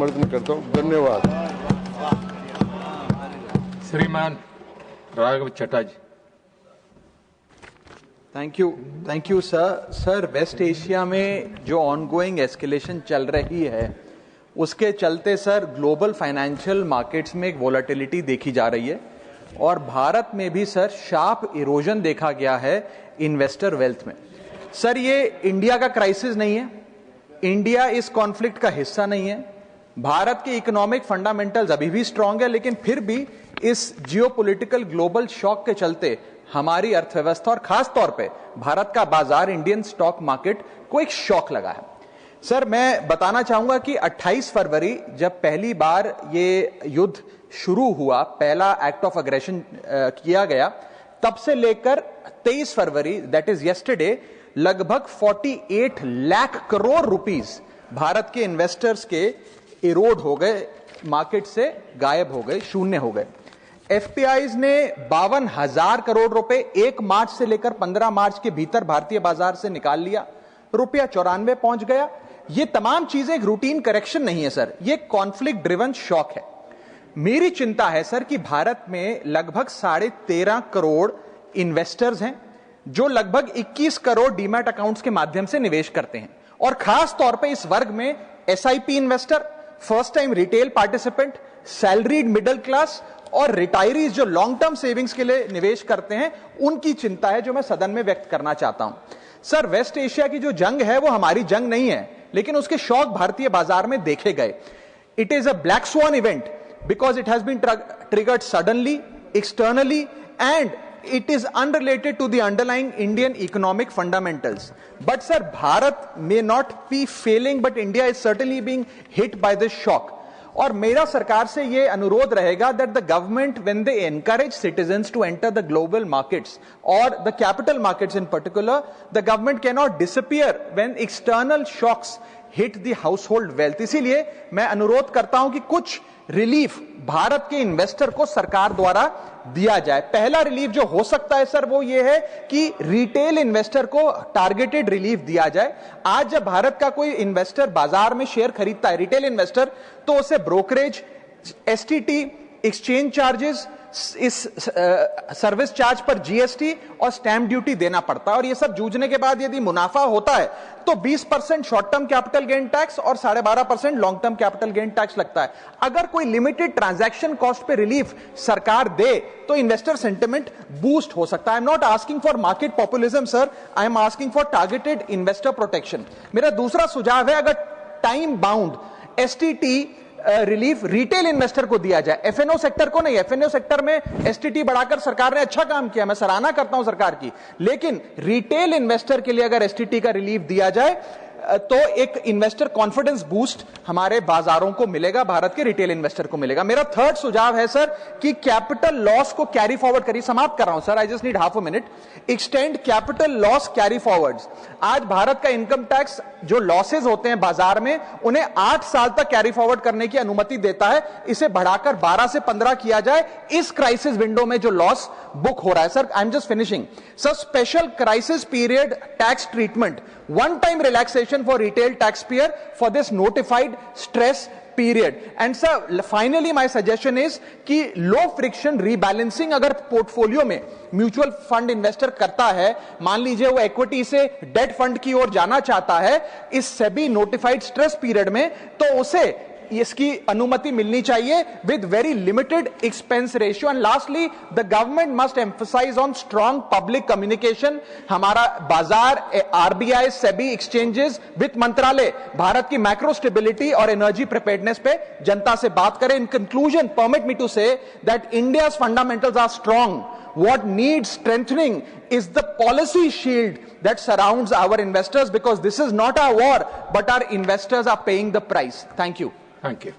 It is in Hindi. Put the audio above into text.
समर्थन करता हूं। धन्यवाद। श्रीमान Raghav Chatterjee. Thank you sir. West Asia में जो ऑनगोइंग एस्केलेशन चल रही है उसके चलते सर ग्लोबल फाइनेंशियल मार्केट्स में एक वोलेटिलिटी देखी जा रही है और भारत में भी सर शार्प इरोजन देखा गया है इन्वेस्टर वेल्थ में। सर ये इंडिया का क्राइसिस नहीं है, इंडिया इस कॉन्फ्लिक्ट का हिस्सा नहीं है, भारत के इकोनॉमिक फंडामेंटल्स अभी भी स्ट्रांग है, लेकिन फिर भी इस जियोपॉलिटिकल ग्लोबल शॉक के चलते हमारी अर्थव्यवस्था और खास तौर पे भारत का बाजार इंडियन स्टॉक मार्केट को एक शॉक लगा है। सर मैं बताना चाहूंगा कि 28 फरवरी जब पहली बार ये युद्ध शुरू हुआ, पहला एक्ट ऑफ अग्रेशन किया गया, तब से लेकर 23 फरवरी दैट इज यस्टरडे लगभग 48 लाख करोड़ रुपीस भारत के इन्वेस्टर्स के इरोड हो गए, मार्केट से गायब हो गए, शून्य हो गए। एफपीआईज ने 52,000 करोड़ रुपए 1 मार्च से लेकर 15 मार्च के भीतर भारतीय बाजार से निकाल लिया, रुपया 94 पहुंच गया। ये तमाम चीजें एक रूटीन करेक्शन नहीं है सर, ये कॉन्फ्लिक्ट ड्रिवन शॉक है। मेरी चिंता है सर कि भारत में लगभग 13.5 करोड़ इन्वेस्टर्स हैं जो लगभग 21 करोड़ डीमैट अकाउंट्स के माध्यम से निवेश करते हैं और खास तौर पे इस वर्ग में SIP investor, first time retail participant, salaried middle class और रिटायरीज जो लॉन्ग टर्म सेविंग्स के लिए निवेश करते हैं, उनकी चिंता है जो मैं सदन में व्यक्त करना चाहता हूं। सर वेस्ट एशिया की जो जंग है वो हमारी जंग नहीं है, लेकिन उसके शॉक भारतीय बाजार में देखे गए। It is a black swan event because it has been triggered suddenly, externally and it is unrelated to the underlying Indian economic fundamentals. But sir, Bharat may not be failing, but India is certainly being hit by this shock. और मेरा सरकार से ये अनुरोध रहेगा that the government, when they encourage citizens to enter the global markets or the capital markets in particular, the government cannot disappear when external shocks hit the household wealth. इसीलिए मैं अनुरोध करता हूं कि कुछ रिलीफ भारत के इन्वेस्टर को सरकार द्वारा दिया जाए। पहला रिलीफ जो हो सकता है सर वो ये है कि रिटेल इन्वेस्टर को टारगेटेड रिलीफ दिया जाए। आज जब भारत का कोई इन्वेस्टर बाजार में शेयर खरीदता है, रिटेल इन्वेस्टर, तो उसे ब्रोकरेज, एसटीटी, एक्सचेंज चार्जेस, इस सर्विस चार्ज पर जीएसटी और स्टैंप ड्यूटी देना पड़ता है और ये सब जूझने के बाद यदि मुनाफा होता है तो 20% short term capital gain tax और 12.5% long term capital gain tax लगता है। अगर कोई लिमिटेड ट्रांजैक्शन कॉस्ट पे रिलीफ सरकार दे तो इन्वेस्टर सेंटिमेंट बूस्ट हो सकता है। I am not asking for market populism sir, I am asking for targeted investor protection. मेरा दूसरा सुझाव है, अगर time bound STT relief retail investor को दिया जाए, एफएनओ सेक्टर को नहीं। एफएनओ सेक्टर में एसटीटी बढ़ाकर सरकार ने अच्छा काम किया, मैं सराहना करता हूं सरकार की, लेकिन रिटेल इन्वेस्टर के लिए अगर एसटीटी का रिलीफ दिया जाए तो एक इन्वेस्टर कॉन्फिडेंस बूस्ट हमारे बाजारों को मिलेगा, भारत के रिटेल इन्वेस्टर को मिलेगा। मेरा थर्ड सुझाव है सर कि कैपिटल लॉस को कैरी फॉरवर्ड करिए। समाप्त कर रहा हूं sir, I just need half a minute. Extend capital loss carry forwards. आज भारत का इनकम टैक्स जो लॉसेज होते हैं बाजार में, उन्हें 8 साल तक कैरी फॉरवर्ड करने की अनुमति देता है। इसे बढ़ाकर 12 से 15 किया जाए इस क्राइसिस विंडो में जो लॉस बुक हो रहा है। Sir I am just finishing sir, special crisis period tax treatment, one time relaxation for retail taxpayer for this notified stress period. And sir, finally my suggestion is कि low friction rebalancing अगर पोर्टफोलियो में म्यूचुअल फंड इन्वेस्टर करता है, मान लीजिए वो इक्विटी से डेट फंड की ओर जाना चाहता है इस सेबी नोटिफाइड स्ट्रेस पीरियड में, तो उसे इसकी अनुमति मिलनी चाहिए with very limited expense ratio. And lastly, the government must emphasise on strong public communication. हमारा बाजार, आरबीआई, सेबी, एक्सचेंजेस, वित्त मंत्रालय भारत की मैक्रो स्टेबिलिटी और एनर्जी प्रिपेयर्डनेस पे जनता से बात करें। In conclusion, permit me to say that India's fundamentals are strong. What needs strengthening is the policy shield that surrounds our investors, because this is not our war, but our investors are paying the price. Thank you. Thank you.